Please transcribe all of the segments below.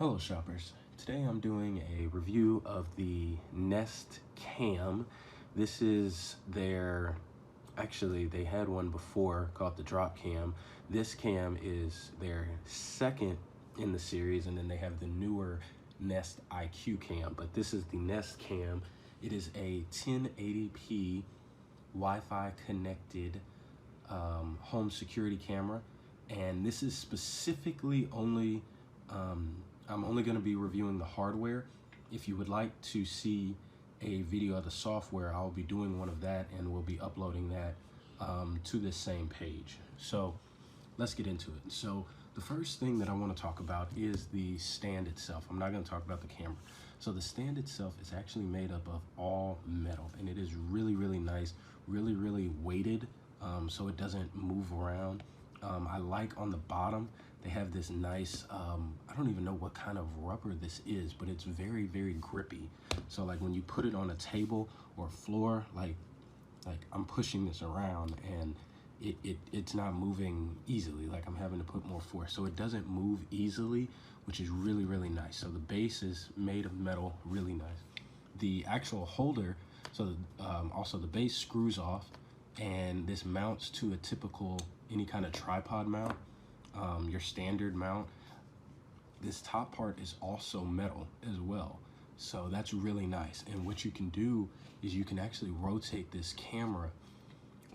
Hello shoppers, today I'm doing a review of the Nest Cam. This is actually they had one before called the Drop Cam. This cam is their second in the series, and then they have the newer Nest IQ Cam, but this is the Nest Cam. It is a 1080p Wi-Fi connected home security camera, and this is specifically only I'm only going to be reviewing the hardware. If you would like to see a video of the software, I'll be doing one of that, and we'll be uploading that to this same page. So let's get into it. So the first thing that I want to talk about is the stand itself. I'm not going to talk about the camera. So the stand itself is actually made up of all metal, and it is really, really nice, really weighted, so it doesn't move around. I like on the bottom, they have this nice, I don't even know what kind of rubber this is, but it's very grippy. So like when you put it on a table or floor, like I'm pushing this around and it's not moving easily. Like I'm having to put more force. So it doesn't move easily, which is really nice. So the base is made of metal, really nice. The actual holder, so also the base screws off, and this mounts to a typical, any kind of tripod mount, your standard mount. This top part is also metal as well, so that's really nice. And what you can do is you can actually rotate this camera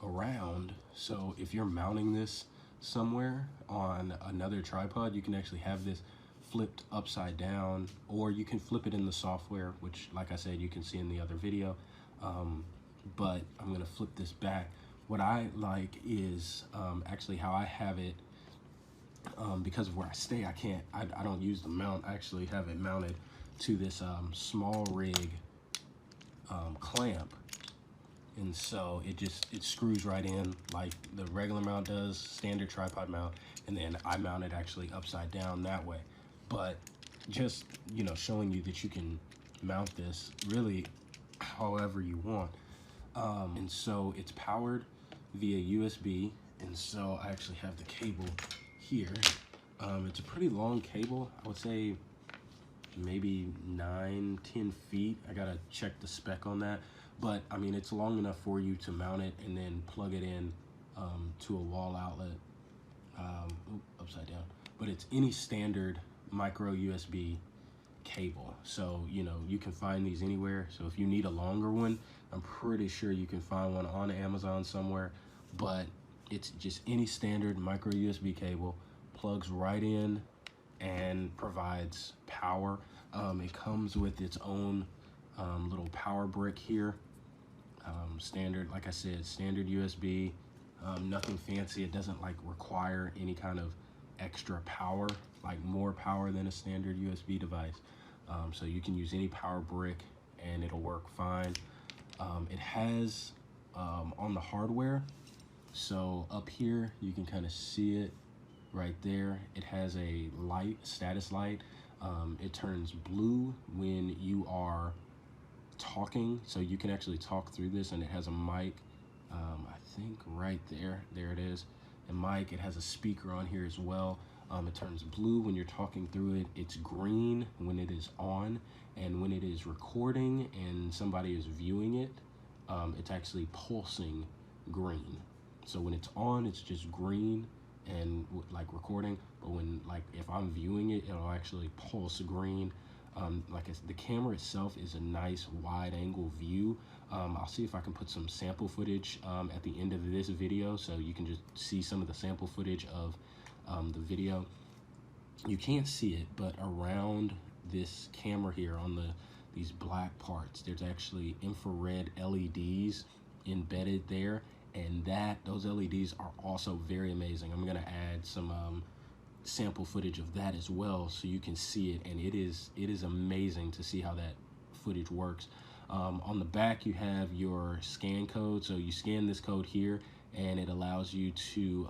around, so if you're mounting this somewhere on another tripod, you can actually have this flipped upside down, or you can flip it in the software, which like I said you can see in the other video, but I'm gonna flip this back. What I like is actually how I have it, because of where I stay, I don't use the mount. I actually have it mounted to this small rig clamp, and so it screws right in like the regular mount does, standard tripod mount, and then I mount it actually upside down that way. But just, you know, showing you that you can mount this really however you want. And so it's powered via USB, and so I actually have the cable here. It's a pretty long cable. I would say maybe 9-10 feet. I gotta check the spec on that, but I mean it's long enough for you to mount it and then plug it in to a wall outlet, upside down. But it's any standard micro USB cable, so you know you can find these anywhere. So if you need a longer one, I'm pretty sure you can find one on Amazon somewhere, but it's just any standard micro USB cable, plugs right in and provides power. It comes with its own little power brick here. Standard, like I said, standard USB, nothing fancy. It doesn't like require any kind of extra power, like more power than a standard USB device. So you can use any power brick and it'll work fine. It has on the hardware, so up here you can kind of see it right there. It has a light, status light. It turns blue when you are talking, so you can actually talk through this, and it has a mic, I think right there it is, a mic. It has a speaker on here as well. It turns blue when you're talking through it. It's green when it is on, and when it is recording and somebody is viewing it, it's actually pulsing green. So when it's on, it's just green and like recording, but when, like, if I'm viewing it, it'll actually pulse green. Like the camera itself is a nice wide angle view. I'll see if I can put some sample footage at the end of this video, so you can just see some of the sample footage of the video. You can't see it, but around this camera here on these black parts, there's actually infrared LEDs embedded there, and those LEDs are also very amazing. I'm gonna add some sample footage of that as well, so you can see it, and it is amazing to see how that footage works. On the back you have your scan code, so you scan this code here and it allows you to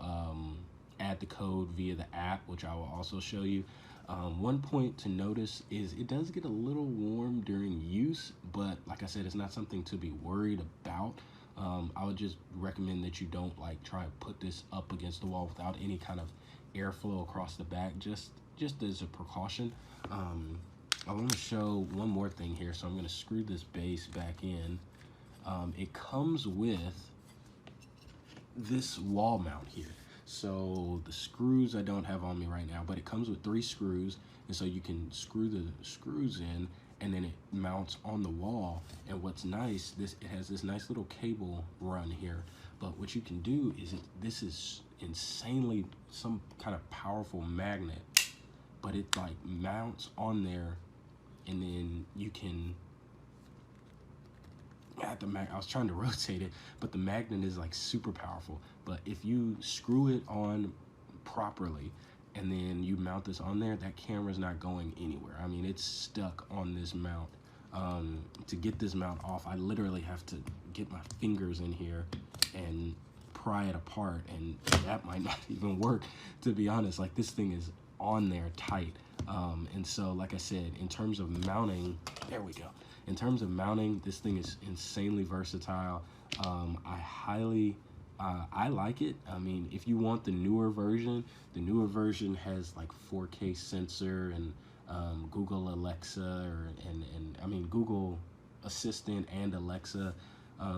add the code via the app, which I will also show you. One point to notice is it does get a little warm during use, but like I said, it's not something to be worried about. I would just recommend that you don't like try to put this up against the wall without any kind of airflow across the back. Just just as a precaution. I want to show one more thing here, so I'm going to screw this base back in. It comes with this wall mount here. So the screws I don't have on me right now, but it comes with 3 screws, and so you can screw the screws in, and then it mounts on the wall. And what's nice, it has this nice little cable run here. But what you can do is this is insanely some kind of powerful magnet, but it like mounts on there, and then you can I was trying to rotate it, but the magnet is like super powerful. But if you screw it on properly and then you mount this on there, that camera's not going anywhere. I mean, it's stuck on this mount. To get this mount off, I literally have to get my fingers in here and pry it apart, and that might not even work, to be honest. Like, this thing is on there tight. And so, like I said, in terms of mounting, there we go. In terms of mounting, this thing is insanely versatile. I like it. I mean, if you want the newer version has like 4K sensor and Google Alexa, and I mean Google Assistant and Alexa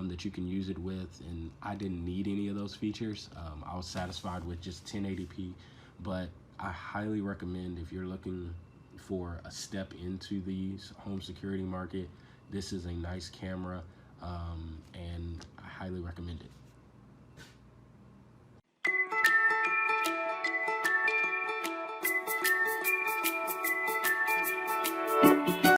that you can use it with. And I didn't need any of those features. I was satisfied with just 1080p, but I highly recommend, if you're looking for a step into the home security market, this is a nice camera, and I highly recommend it.